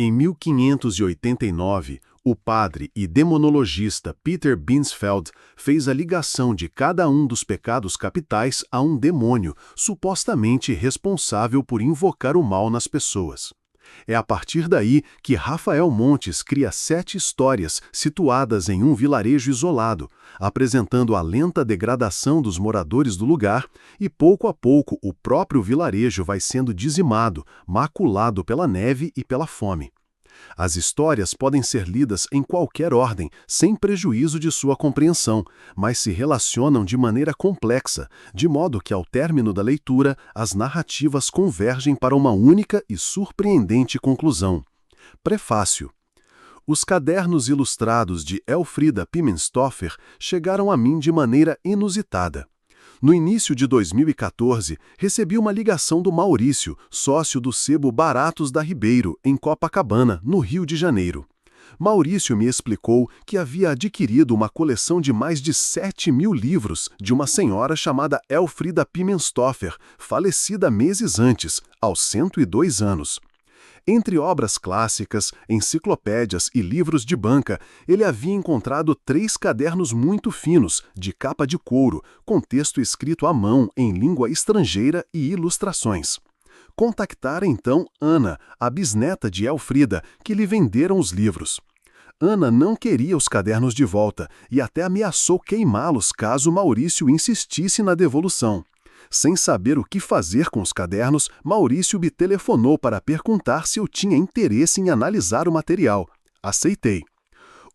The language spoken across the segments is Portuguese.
Em 1589, o padre e demonologista Peter Binsfeld fez a ligação de cada um dos pecados capitais a um demônio, supostamente responsável por invocar o mal nas pessoas. É a partir daí que Rafael Montes cria 7 histórias situadas em um vilarejo isolado, apresentando a lenta degradação dos moradores do lugar e, pouco a pouco, o próprio vilarejo vai sendo dizimado, maculado pela neve e pela fome. As histórias podem ser lidas em qualquer ordem, sem prejuízo de sua compreensão, mas se relacionam de maneira complexa, de modo que, ao término da leitura, as narrativas convergem para uma única e surpreendente conclusão. Prefácio. Os cadernos ilustrados de Elfrida Pimenstoffer chegaram a mim de maneira inusitada. No início de 2014, recebi uma ligação do Maurício, sócio do sebo Baratos da Ribeiro, em Copacabana, no Rio de Janeiro. Maurício me explicou que havia adquirido uma coleção de mais de 7.000 livros de uma senhora chamada Elfrida Pimenstoffer, falecida meses antes, aos 102 anos. Entre obras clássicas, enciclopédias e livros de banca, ele havia encontrado 3 cadernos muito finos, de capa de couro, com texto escrito à mão em língua estrangeira e ilustrações. Contactara então Ana, a bisneta de Elfrida, que lhe venderam os livros. Ana não queria os cadernos de volta e até ameaçou queimá-los caso Maurício insistisse na devolução. Sem saber o que fazer com os cadernos, Maurício me telefonou para perguntar se eu tinha interesse em analisar o material. Aceitei.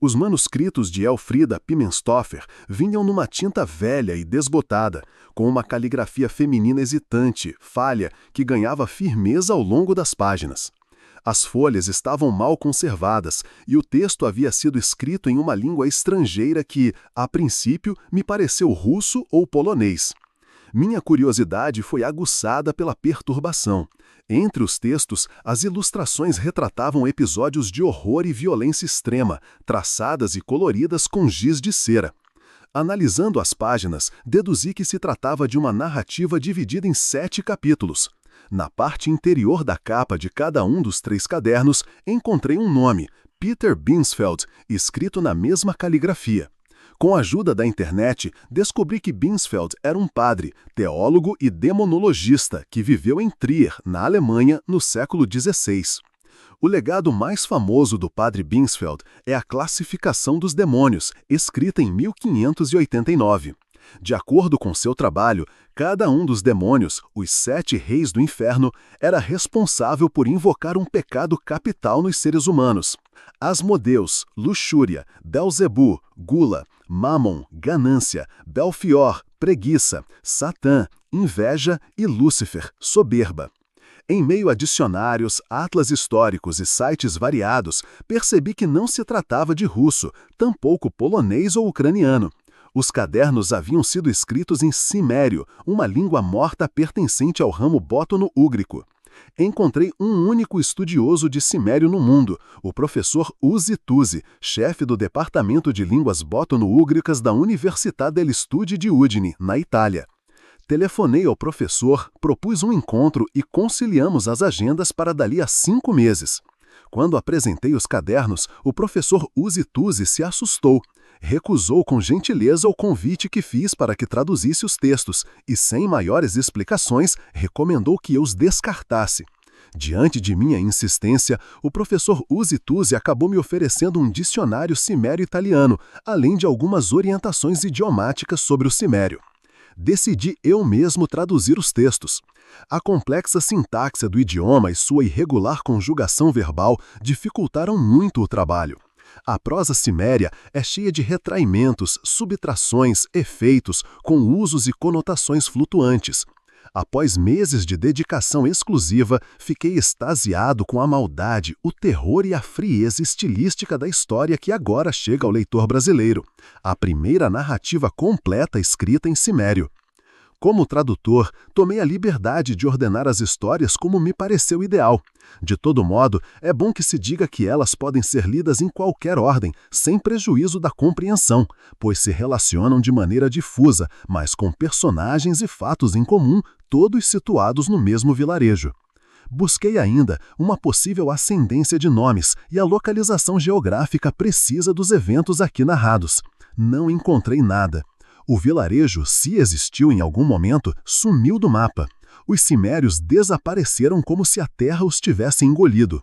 Os manuscritos de Elfrida Pimenstoffer vinham numa tinta velha e desbotada, com uma caligrafia feminina hesitante, falha, que ganhava firmeza ao longo das páginas. As folhas estavam mal conservadas e o texto havia sido escrito em uma língua estrangeira que, a princípio, me pareceu russo ou polonês. Minha curiosidade foi aguçada pela perturbação. Entre os textos, as ilustrações retratavam episódios de horror e violência extrema, traçadas e coloridas com giz de cera. Analisando as páginas, deduzi que se tratava de uma narrativa dividida em 7 capítulos. Na parte interior da capa de cada um dos 3 cadernos, encontrei um nome, Peter Binsfeld, escrito na mesma caligrafia. Com a ajuda da internet, descobri que Binsfeld era um padre, teólogo e demonologista que viveu em Trier, na Alemanha, no século XVI. O legado mais famoso do padre Binsfeld é a Classificação dos Demônios, escrita em 1589. De acordo com seu trabalho, cada um dos demônios, os 7 reis do inferno, era responsável por invocar um pecado capital nos seres humanos. Asmodeus, luxúria, Belzebu, gula, Mammon, ganância, Belfior, preguiça, Satã, inveja e Lúcifer, soberba. Em meio a dicionários, atlas históricos e sites variados, percebi que não se tratava de russo, tampouco polonês ou ucraniano. Os cadernos haviam sido escritos em cimério, uma língua morta pertencente ao ramo bótono-úgrico. Encontrei um único estudioso de cimério no mundo, o professor Uzi Tuzi, chefe do Departamento de Línguas Bótono-Úgricas da Università degli Studi di Udine, na Itália. Telefonei ao professor, propus um encontro e conciliamos as agendas para dali a 5 meses. Quando apresentei os cadernos, o professor Uzi Tuzi se assustou. Recusou com gentileza o convite que fiz para que traduzisse os textos e, sem maiores explicações, recomendou que eu os descartasse. Diante de minha insistência, o professor Uzi Tuzi acabou me oferecendo um dicionário cimério-italiano, além de algumas orientações idiomáticas sobre o cimério. Decidi eu mesmo traduzir os textos. A complexa sintaxe do idioma e sua irregular conjugação verbal dificultaram muito o trabalho. A prosa ciméria é cheia de retraimentos, subtrações, efeitos, com usos e conotações flutuantes. Após meses de dedicação exclusiva, fiquei extasiado com a maldade, o terror e a frieza estilística da história que agora chega ao leitor brasileiro. A primeira narrativa completa escrita em cimério. Como tradutor, tomei a liberdade de ordenar as histórias como me pareceu ideal. De todo modo, é bom que se diga que elas podem ser lidas em qualquer ordem, sem prejuízo da compreensão, pois se relacionam de maneira difusa, mas com personagens e fatos em comum, todos situados no mesmo vilarejo. Busquei ainda uma possível ascendência de nomes e a localização geográfica precisa dos eventos aqui narrados. Não encontrei nada. O vilarejo, se existiu em algum momento, sumiu do mapa. Os cimérios desapareceram como se a terra os tivesse engolido.